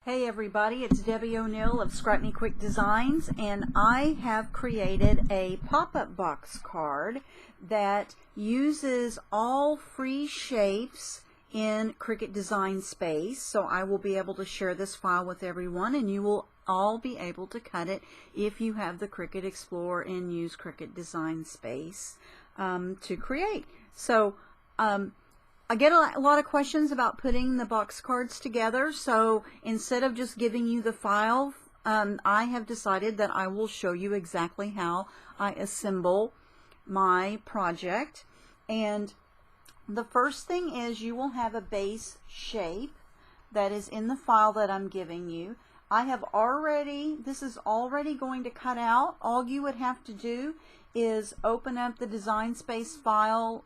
Hey everybody, it's Debbie O'Neill of Cricut Designs, and I have created a pop-up box card that uses all free shapes in Cricut Design Space. So I will be able to share this file with everyone, and you will all be able to cut it if you have the Cricut Explorer and use Cricut Design Space to create. So I get a lot of questions about putting the box cards together, so instead of just giving you the file, I have decided that I will show you exactly how I assemble my project. And the first thing is you will have a base shape that is in the file that I'm giving you. This is already going to cut out. All you would have to do is open up the Design Space file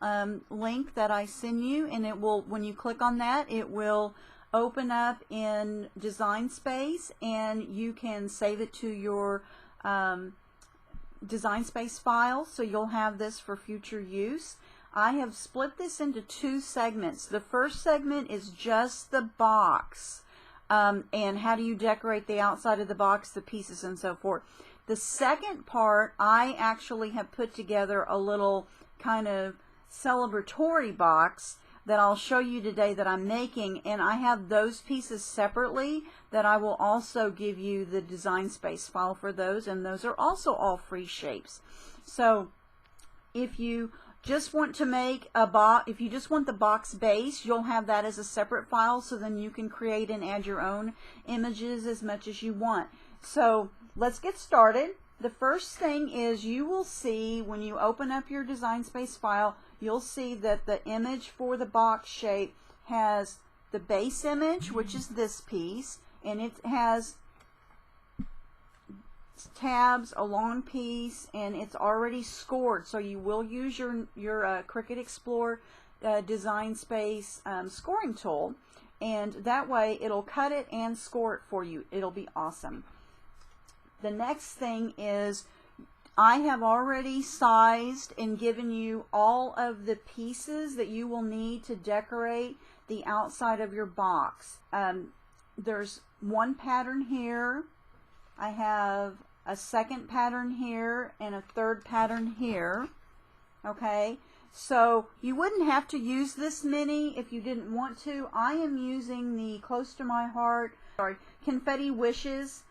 link that I send you, and it will, when you click on that, it will open up in Design Space, and you can save it to your Design Space file, so you'll have this for future use. I have split this into two segments. The first segment is just the box, and how do you decorate the outside of the box, the pieces, and so forth. The second part, I actually have put together a little kind of celebratory box that I'll show you today that I'm making, and I have those pieces separately that I will also give you the Design Space file for those, and those are also all free shapes. So if you just want to make a box, if you just want the box base, you'll have that as a separate file, so then you can create and add your own images as much as you want. So let's get started. The first thing is you will see when you open up your Design Space file, you'll see that the image for the box shape has the base image, which is this piece, and it has tabs, a long piece, and it's already scored. So you will use your Cricut Explorer Design Space scoring tool, and that way it'll cut it and score it for you. It'll be awesome. The next thing is I have already sized and given you all of the pieces that you will need to decorate the outside of your box. There's one pattern here. I have a second pattern here and a third pattern here. Okay, so you wouldn't have to use this many if you didn't want to. I am using the Close to My Heart, Confetti Wishes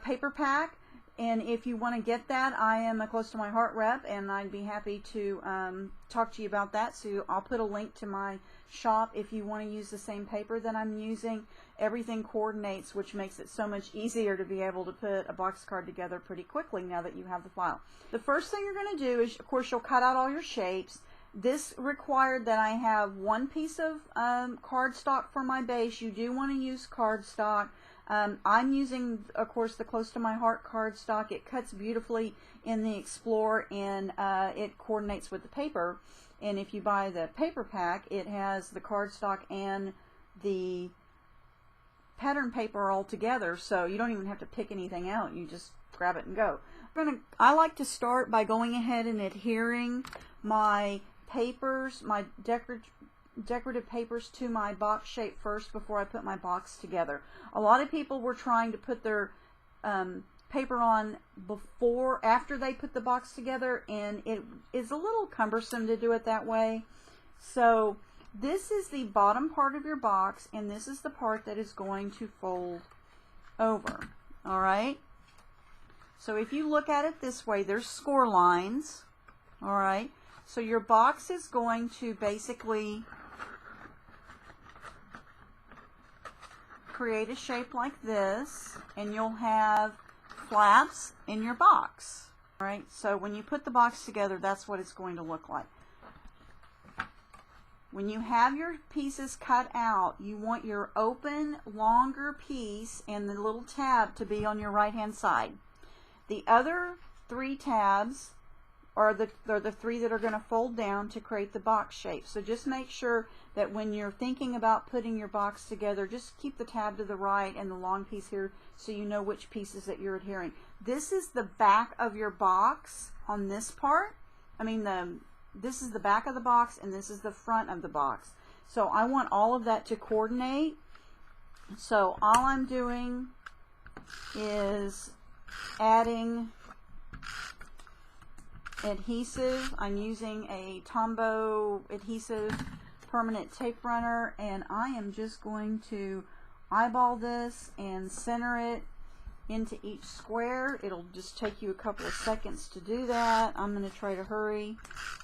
paper pack, and if you want to get that, I am a Close to My Heart rep, and I'd be happy to talk to you about that. So I'll put a link to my shop if you want to use the same paper that I'm using. Everything coordinates, which makes it so much easier to be able to put a box card together pretty quickly now that you have the file. The first thing you're going to do is, of course, you'll cut out all your shapes. This required that I have one piece of cardstock for my base. You do want to use cardstock. I'm using, of course, the Close to My Heart cardstock. It cuts beautifully in the Explorer, and it coordinates with the paper. And if you buy the paper pack, it has the cardstock and the pattern paper all together, so you don't even have to pick anything out. You just grab it and go. I like to start by going ahead and adhering my papers, my decorative papers, to my box shape first before I put my box together. A lot of people were trying to put their paper on after they put the box together, and it is a little cumbersome to do it that way. So this is the bottom part of your box, and this is the part that is going to fold over. Alright, so if you look at it this way, there's score lines. Alright, so your box is going to basically create a shape like this, and you'll have flaps in your box. Alright, so when you put the box together, that's what it's going to look like. When you have your pieces cut out, you want your open, longer piece and the little tab to be on your right-hand side. The other three tabs are the three that are going to fold down to create the box shape. So just make sure that when you're thinking about putting your box together, just keep the tab to the right and the long piece here so you know which pieces that you're adhering. This is the back of your box on this part. This is the back of the box, and this is the front of the box. So I want all of that to coordinate. So all I'm doing is adding adhesive. I'm using a Tombow adhesive permanent tape runner, and I am just going to eyeball this and center it into each square. It'll just take you a couple of seconds to do that. I'm going to try to hurry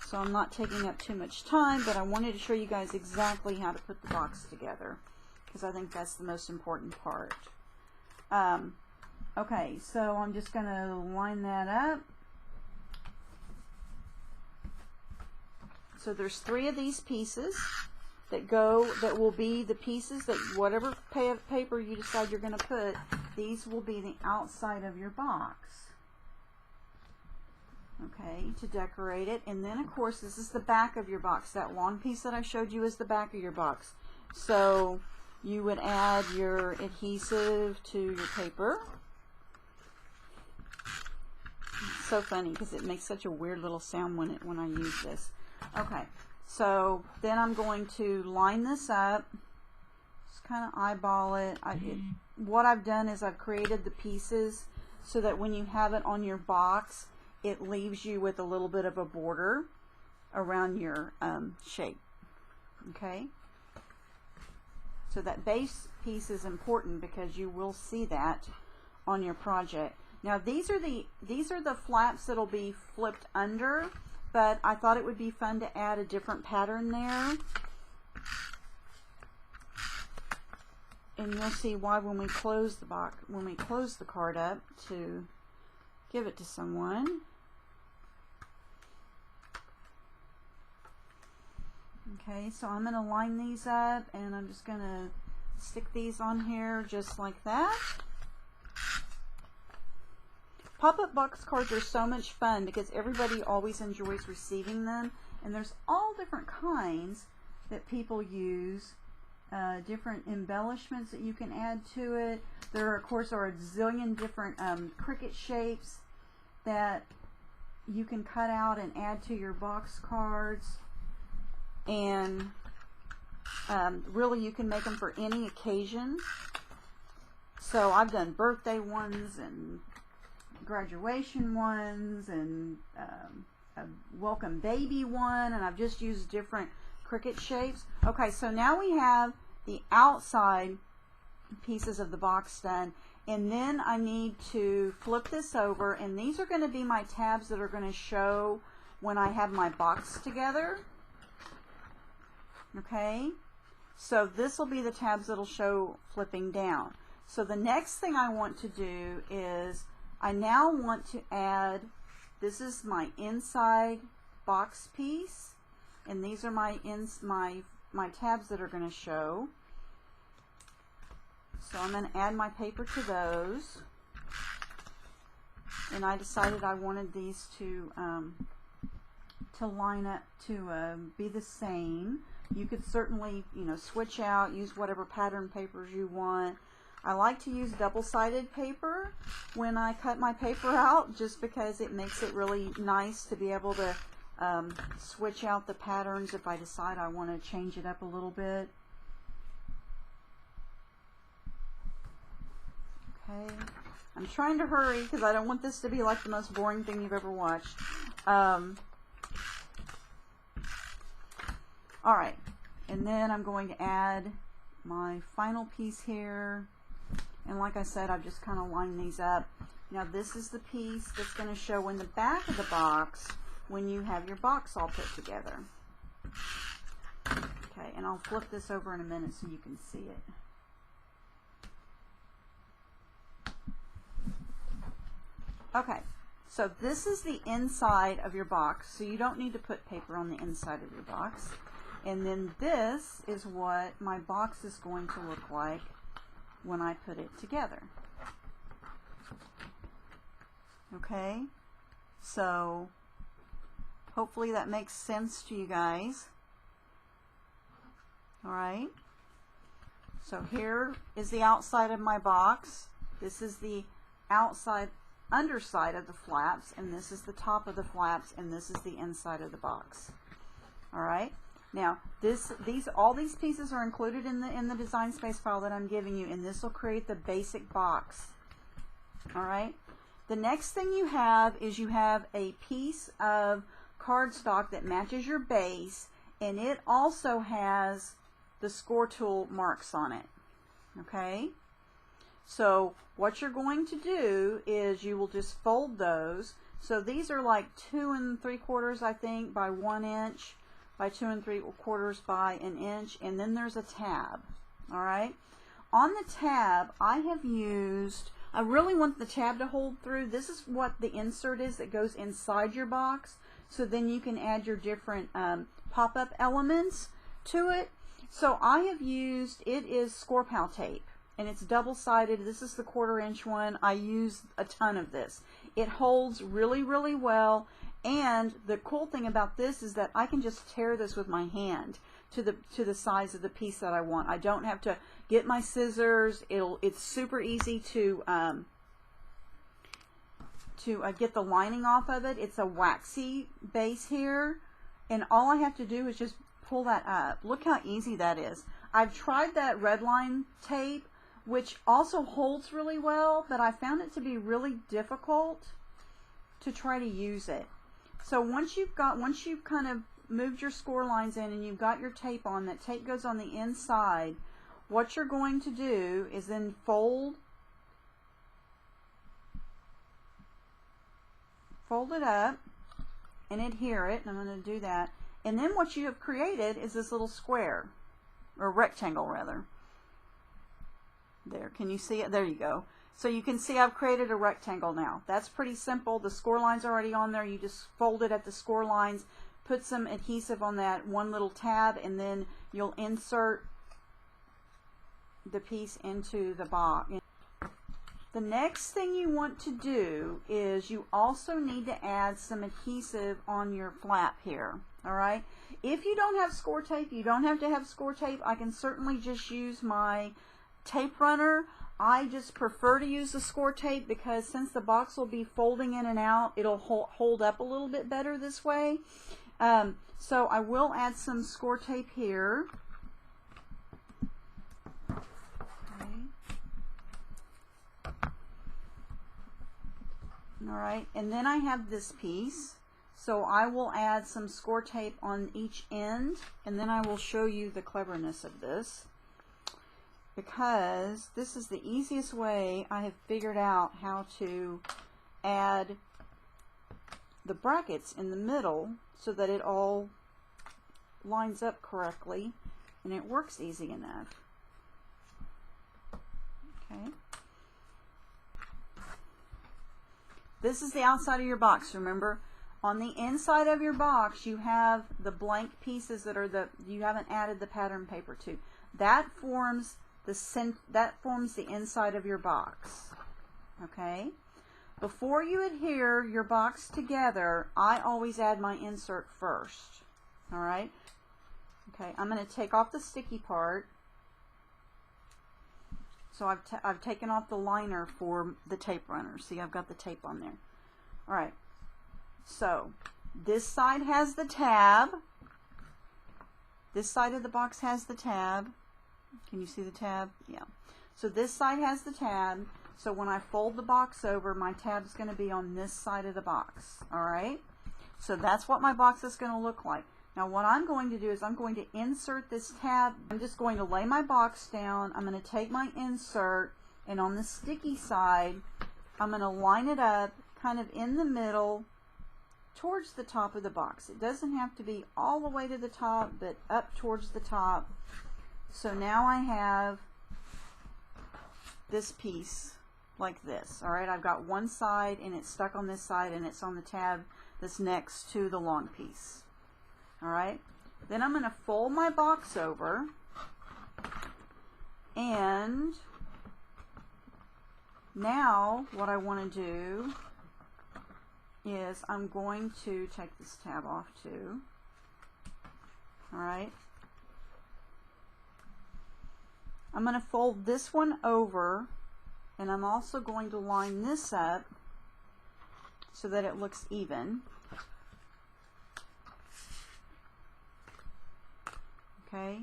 so I'm not taking up too much time, but I wanted to show you guys exactly how to put the box together because I think that's the most important part. Okay, so I'm just going to line that up. So there's 3 of these pieces that will be the pieces that whatever paper you decide you're going to put, these will be the outside of your box. Okay, to decorate it. And then of course this is the back of your box. That long piece that I showed you is the back of your box. So you would add your adhesive to your paper. It's so funny because it makes such a weird little sound when I use this. Okay, so then I'm going to line this up, just kind of eyeball it. What I've done is I've created the pieces so that when you have it on your box, it leaves you with a little bit of a border around your shape. Okay, so that base piece is important because you will see that on your project. Now these are the flaps that'll be flipped under, but I thought it would be fun to add a different pattern there. And you'll see why when we close the box, when we close the card up to give it to someone. Okay, so I'm going to line these up and I'm just going to stick these on here just like that. Pop-up box cards are so much fun because everybody always enjoys receiving them, and there's all different kinds that people use, different embellishments that you can add to it. There of course are a zillion different Cricut shapes that you can cut out and add to your box cards, and really you can make them for any occasion. So I've done birthday ones and graduation ones and a welcome baby one, and I've just used different Cricut shapes. Okay, so now we have the outside pieces of the box done, and then I need to flip this over, and these are going to be my tabs that are going to show when I have my box together. Okay, so this will be the tabs that'll show flipping down. So the next thing I want to do is I now want to add, this is my inside box piece, and these are my tabs that are going to show. So I'm going to add my paper to those, and I decided I wanted these to line up to be the same. You could certainly, you know, switch out, use whatever pattern papers you want. I like to use double-sided paper when I cut my paper out, just because it makes it really nice to be able to switch out the patterns if I decide I want to change it up a little bit. Okay, I'm trying to hurry because I don't want this to be like the most boring thing you've ever watched. Alright, and then I'm going to add my final piece here. And like I said, I've just kind of lined these up. Now this is the piece that's going to show in the back of the box when you have your box all put together. Okay, and I'll flip this over in a minute so you can see it. Okay, so this is the inside of your box, so you don't need to put paper on the inside of your box. And then this is what my box is going to look like when I put it together. Okay, so hopefully that makes sense to you guys. Alright, so here is the outside of my box. This is the underside of the flaps, and this is the top of the flaps, and this is the inside of the box. Alright, Now, all these pieces are included in the Design Space file that I'm giving you, and this will create the basic box. All right. The next thing you have is you have a piece of cardstock that matches your base, and it also has the score tool marks on it. Okay. So what you're going to do is you will just fold those. So these are like 2 3/4, I think, by 1 inch, by 2 3/4 by an inch, and then there's a tab. All right. On the tab, I really want the tab to hold through. This is what the insert is that goes inside your box. So then you can add your different pop-up elements to it. So I have used, it is Score Pal tape, and it's double-sided. This is the 1/4 inch one. I use a ton of this. It holds really, really well, and the cool thing about this is that I can just tear this with my hand to the size of the piece that I want. I don't have to get my scissors. It's super easy to get the lining off of it. It's a waxy base here, and all I have to do is just pull that up. Look how easy that is. I've tried that red line tape, which also holds really well, but I found it to be really difficult to try to use it. So once you've kind of moved your score lines in and you've got your tape on, that tape goes on the inside, what you're going to do is then fold it up and adhere it, and I'm going to do that. And then what you have created is this little square, or rectangle rather. There, can you see it? There you go. So you can see I've created a rectangle now. That's pretty simple. The score line's already on there. You just fold it at the score lines, put some adhesive on that one little tab, and then you'll insert the piece into the box. The next thing you want to do is you also need to add some adhesive on your flap here. All right. If you don't have score tape, you don't have to have score tape. I can certainly just use my tape runner. I just prefer to use the score tape because since the box will be folding in and out, it'll hold up a little bit better this way. So I will add some score tape here. All right, and then I have this piece, so I will add some score tape on each end, and then I will show you the cleverness of this, because this is the easiest way I have figured out how to add the brackets in the middle so that it all lines up correctly, and it works easy enough. Okay. This is the outside of your box. Remember, on the inside of your box, you have the blank pieces that are you haven't added the pattern paper to. That forms the inside of your box. Okay. Before you adhere your box together, I always add my insert first. All right. Okay. I'm going to take off the sticky part. So I've taken off the liner for the tape runner. See, I've got the tape on there. All right. So this side has the tab. This side of the box has the tab. Can you see the tab? Yeah. So this side has the tab. So when I fold the box over, my tab is going to be on this side of the box. All right. So that's what my box is going to look like. Now what I'm going to do is I'm going to insert this tab. I'm just going to lay my box down. I'm going to take my insert, and on the sticky side, I'm going to line it up kind of in the middle towards the top of the box. It doesn't have to be all the way to the top, but up towards the top. So now I have this piece like this. All right, I've got one side and it's stuck on this side and it's on the tab that's next to the long piece. All right, then I'm going to fold my box over, and now what I want to do is I'm going to take this tab off too. All right, I'm going to fold this one over, and I'm also going to line this up so that it looks even. Okay,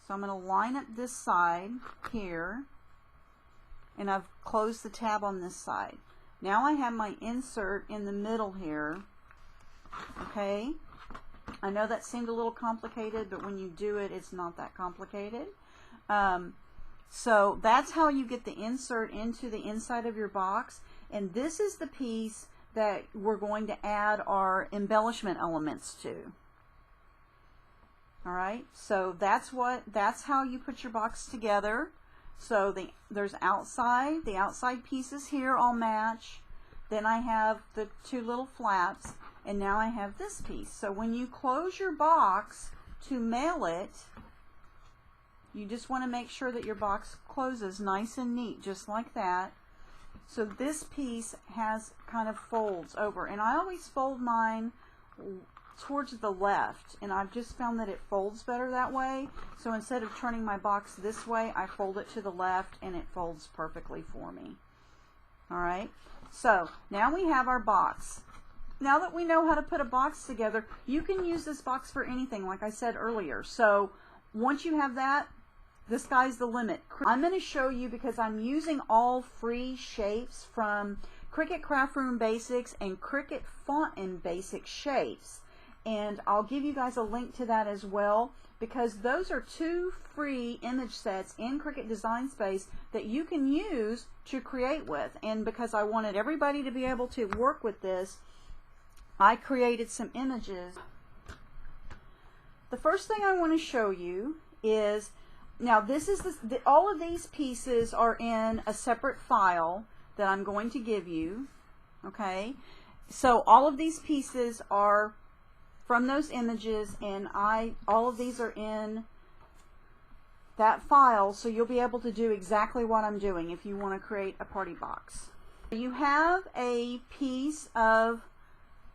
so I'm going to line up this side here, and I've closed the tab on this side. Now I have my insert in the middle here. Okay, I know that seemed a little complicated, but when you do it, it's not that complicated. So that's how you get the insert into the inside of your box, and this is the piece that we're going to add our embellishment elements to. Alright, so that's how you put your box together. So there's the outside pieces here all match. Then I have the two little flaps, and now I have this piece. So when you close your box to mail it, you just want to make sure that your box closes nice and neat, just like that. So this piece has kind of folds over, and I always fold mine towards the left, and I've just found that it folds better that way. So instead of turning my box this way, I fold it to the left, and it folds perfectly for me. Alright, so now we have our box. Now that we know how to put a box together, you can use this box for anything, like I said earlier. So once you have that, the sky's the limit. I'm going to show you, because I'm using all free shapes from Cricut Craft Room Basics and Cricut Font and Basic Shapes. And I'll give you guys a link to that as well, because those are two free image sets in Cricut Design Space that you can use to create with. And because I wanted everybody to be able to work with this, I created some images. The first thing I want to show you is, now this is all of these pieces are in a separate file that I'm going to give you. Okay, so all of these pieces are from those images, and all of these are in that file, so you'll be able to do exactly what I'm doing if you want to create a party box. You have a piece of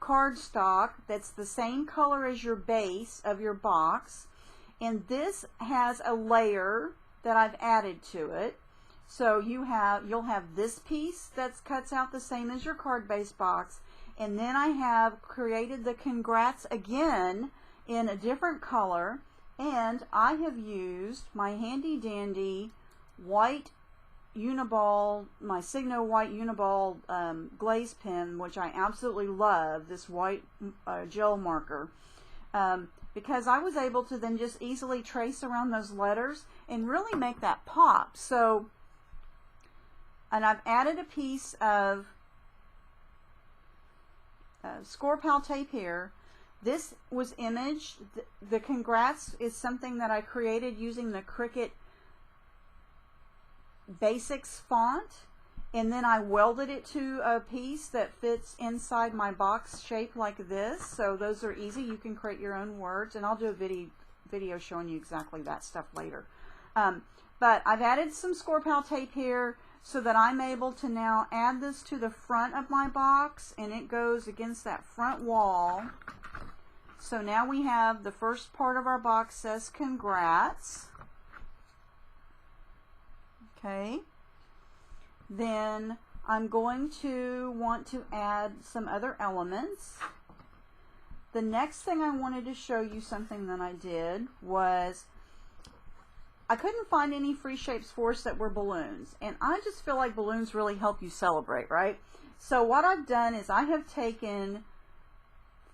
cardstock that's the same color as your base of your box, and this has a layer that I've added to it. So you'll have this piece that cuts out the same as your card base box, and then I have created the congrats again in a different color, and I have used my handy dandy white Uniball, my Signo white Uniball glaze pen, which I absolutely love, this white gel marker, because I was able to then just easily trace around those letters and really make that pop. So, and I've added a piece of score pal tape here. This was imaged. The congrats is something that I created using the Cricut Basics font, and then I welded it to a piece that fits inside my box shape like this. So those are easy. You can create your own words, and I'll do a video showing you exactly that stuff later. But I've added some score pal tape here so that I'm able to now add this to the front of my box, and it goes against that front wall. So now we have the first part of our box says congrats. Okay, then I'm going to want to add some other elements. The next thing I wanted to show you something that I did was, I couldn't find any free shapes for us that were balloons, and I just feel like balloons really help you celebrate, right? So what I've done is I have taken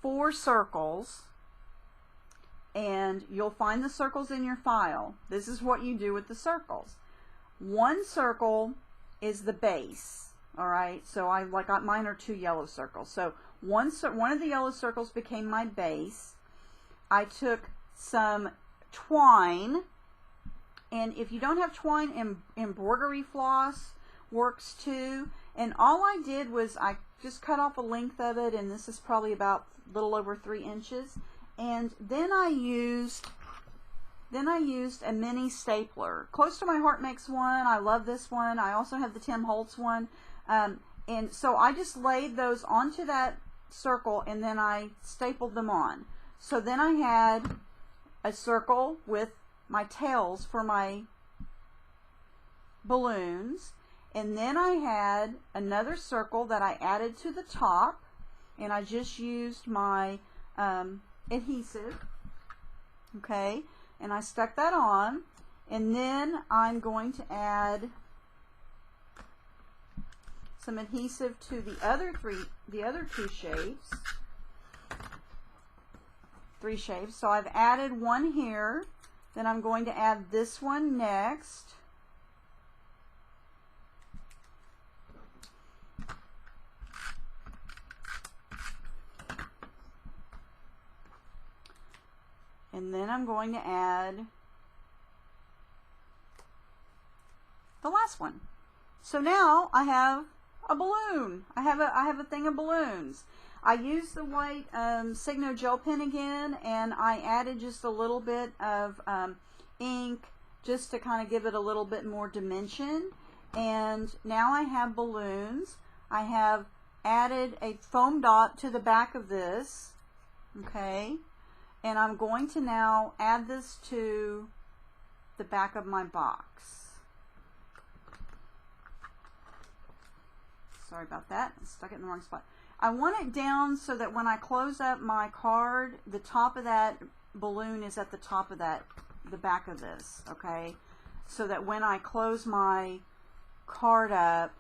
4 circles, and you'll find the circles in your file. This is what you do with the circles. One circle is the base, all right? So mine are 2 yellow circles. So one of the yellow circles became my base. I took some twine, and if you don't have twine, embroidery floss works too. And all I did was I just cut off a length of it, and this is probably about a little over 3 inches. And then I used a mini stapler. Close to My Heart makes one. I love this one. I also have the Tim Holtz one. And so I just laid those onto that circle, and then I stapled them on. So then I had a circle with my tails for my balloons, and then I had another circle that I added to the top, and I just used my adhesive. Okay, and I stuck that on, and then I'm going to add some adhesive to the other two shapes. 3 shapes. So I've added one here, then I'm going to add this one next. And then I'm going to add the last one. So now I have a balloon. I have a thing of balloons. I used the white Signo gel pen again, and I added just a little bit of ink just to kind of give it a little bit more dimension. And now I have balloons. I have added a foam dot to the back of this, okay, and I'm going to now add this to the back of my box. Sorry about that, I stuck it in the wrong spot. I want it down so that when I close up my card, the top of that balloon is at the top of the back of this, okay? So that when I close my card up,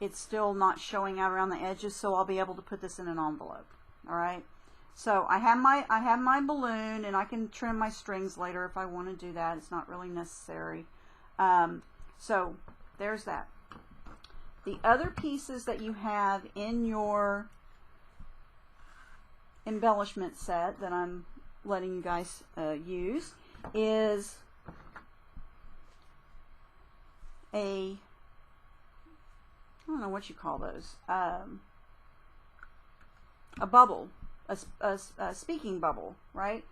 it's still not showing out around the edges, so I'll be able to put this in an envelope. All right. So I have my balloon, and I can trim my strings later if I want to do that. It's not really necessary. So there's that. The other pieces that you have in your embellishment set that I'm letting you guys use is I don't know what you call those, a bubble, a speaking bubble, right?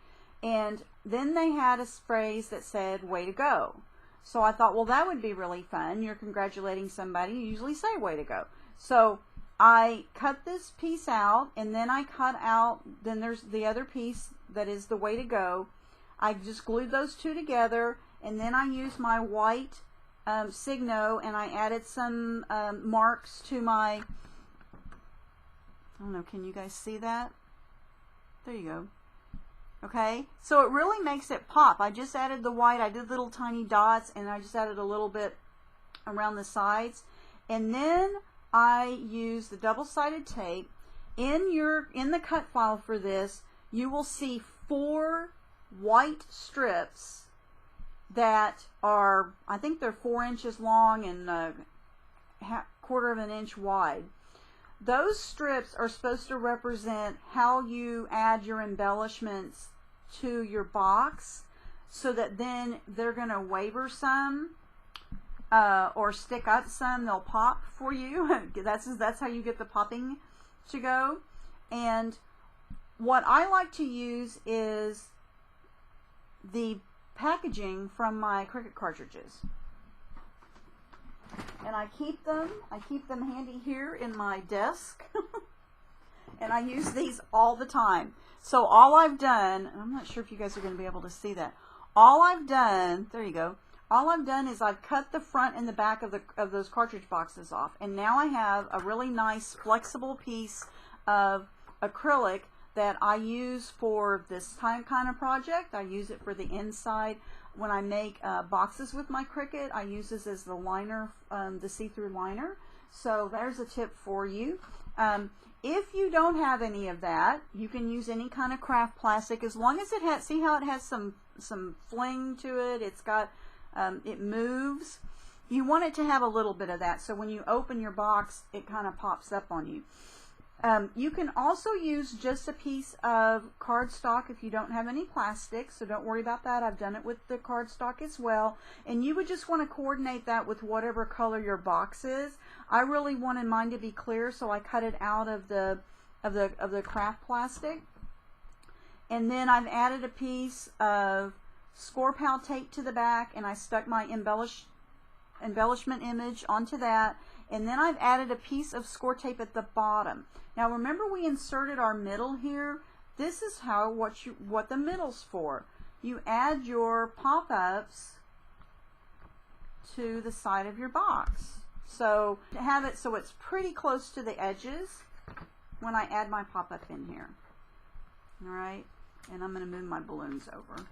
And then they had a phrase that said, "Way to go." So I thought, well, that would be really fun. You're congratulating somebody, you usually say "way to go." So I cut this piece out, and then I cut out, then there's the other piece that is the "way to go." I just glued those two together, and then I used my white Signo, and I added some marks to my, I don't know, can you guys see that? There you go. Okay, so it really makes it pop. I just added the white, I did little tiny dots, and I just added a little bit around the sides. And then I used the double-sided tape. In the cut file for this, you will see 4 white strips that are, I think they're 4 inches long and quarter of an inch wide. Those strips are supposed to represent how you add your embellishments to your box, so that then they're going to waver some or stick up some. They'll pop for you. That's how you get the popping to go. And what I like to use is the packaging from my Cricut cartridges, and I keep them handy here in my desk. And I use these all the time. So all I've done, and I'm not sure if you guys are going to be able to see that, all I've done, there you go, all I've done is I've cut the front and the back of those cartridge boxes off, and now I have a really nice flexible piece of acrylic that I use for this kind of project. I use it for the inside. When I make boxes with my Cricut, I use this as the liner, the see-through liner. So there's a tip for you. If you don't have any of that, you can use any kind of craft plastic, as long as it has, see how it has some fling to it, it's got, it moves. You want it to have a little bit of that, so when you open your box, it kind of pops up on you. You can also use just a piece of cardstock if you don't have any plastic, so don't worry about that. I've done it with the cardstock as well. And you would just want to coordinate that with whatever color your box is. I really wanted mine to be clear, so I cut it out of the craft plastic. And then I've added a piece of score pal tape to the back, and I stuck my embellishment image onto that. And then I've added a piece of score tape at the bottom. Now remember, we inserted our middle here. This is what the middle's for. You add your pop-ups to the side of your box. So to have it so it's pretty close to the edges when I add my pop-up in here. All right, and I'm going to move my balloons over.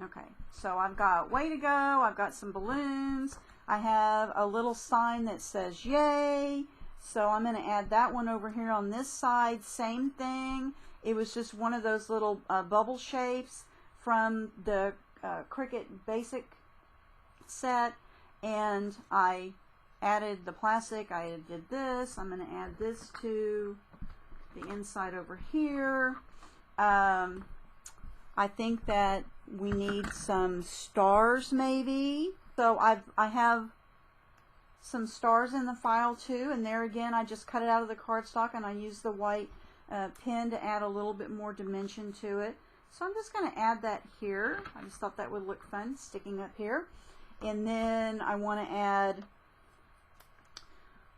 Okay, so I've got way to go. I've got some balloons. I have a little sign that says yay. So I'm going to add that one over here on this side. Same thing. It was just one of those little bubble shapes from the Cricut Basic set, and I added the plastic. I did this. I'm going to add this to the inside over here. I think that we need some stars maybe. So I have some stars in the file too, and there again I just cut it out of the cardstock and I used the white pen to add a little bit more dimension to it. So I'm just going to add that here. I just thought that would look fun sticking up here. And then I want to add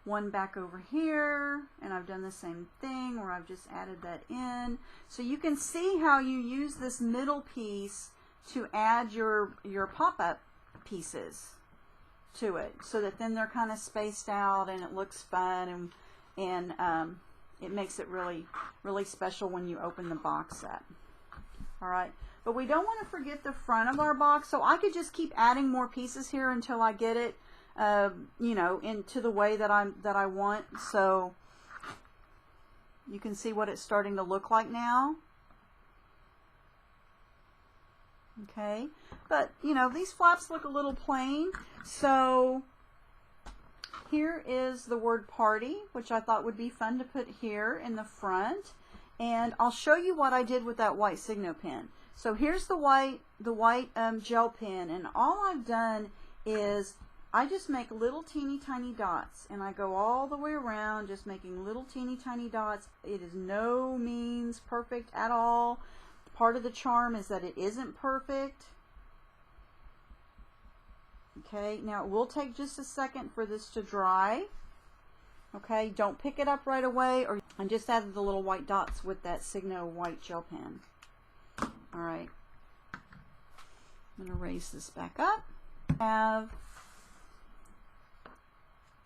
one back over here, and I've done the same thing where I've just added that in. So you can see how you use this middle piece to add your pop-up pieces to it, so that then they're kind of spaced out and it looks fun, and it makes it really special when you open the box up. All right, but we don't want to forget the front of our box, so I could just keep adding more pieces here until I get it you know, into the way that I want. So you can see what it's starting to look like now. Okay, but you know, these flaps look a little plain, so here is the word party, which I thought would be fun to put here in the front, and I'll show you what I did with that white Signo pen. So here's the white gel pen, and all I've done is I just make little teeny tiny dots, and I go all the way around just making little teeny tiny dots. It is no means perfect at all. Part of the charm is that it isn't perfect. Okay, now it will take just a second for this to dry. Okay, don't pick it up right away, or I just added the little white dots with that Signo white gel pen. All right, I'm going to raise this back up.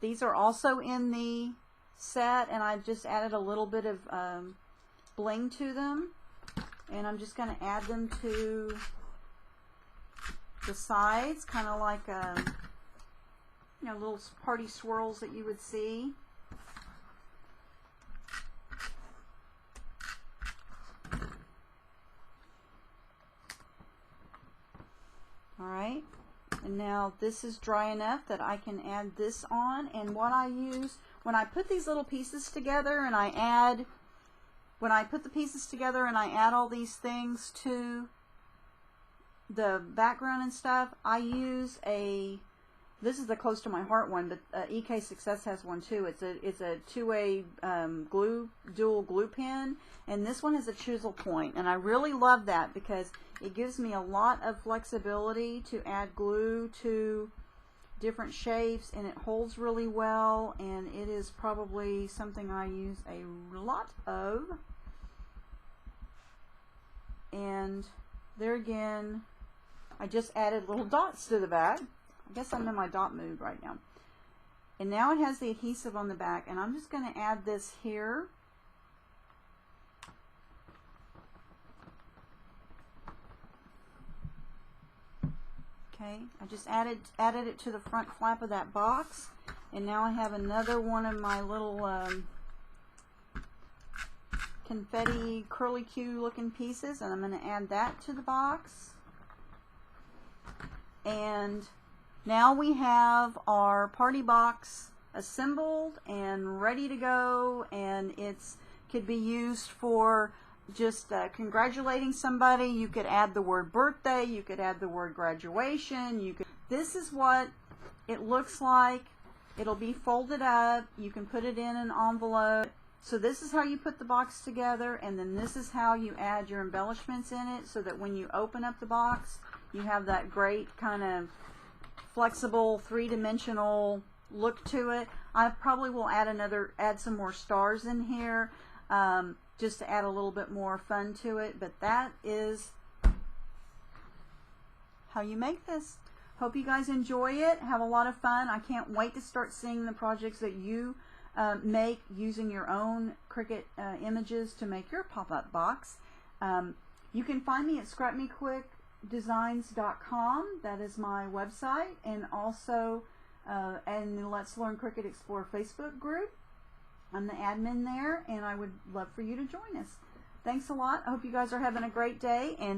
These are also in the set, and I've just added a little bit of bling to them, and I'm just going to add them to the sides, kind of like you know, little party swirls that you would see. All right. And now this is dry enough that I can add this on, and what I use when I put these little pieces together, and when I put the pieces together and I add all these things to the background and stuff, I use this is the close to my heart one, but EK Success has one too. It's a two-way dual glue pen, and this one is a chisel point, and I really love that because it gives me a lot of flexibility to add glue to different shapes, and it holds really well, and it is probably something I use a lot of. And there again, I just added little dots to the back. I guess I'm in my dot mood right now. And now it has the adhesive on the back, and I'm just going to add this here. Okay, I just added it to the front flap of that box, and now I have another one of my little confetti curly Q looking pieces, and I'm going to add that to the box. And now we have our party box assembled and ready to go, and it's could be used for just congratulating somebody. You could add the word birthday, you could add the word graduation, this is what it looks like. It'll be folded up, you can put it in an envelope. So this is how you put the box together, and then this is how you add your embellishments in it, so that when you open up the box you have that great kind of flexible three-dimensional look to it. I probably will add some more stars in here, just to add a little bit more fun to it, but that is how you make this. Hope you guys enjoy it, have a lot of fun. I can't wait to start seeing the projects that you make using your own Cricut images to make your pop-up box. You can find me at Scrap Me Quick CricutDesigns.com. That is my website, and also and the Let's Learn Cricut Explore Facebook group. I'm the admin there, and I would love for you to join us. Thanks a lot. I hope you guys are having a great day, and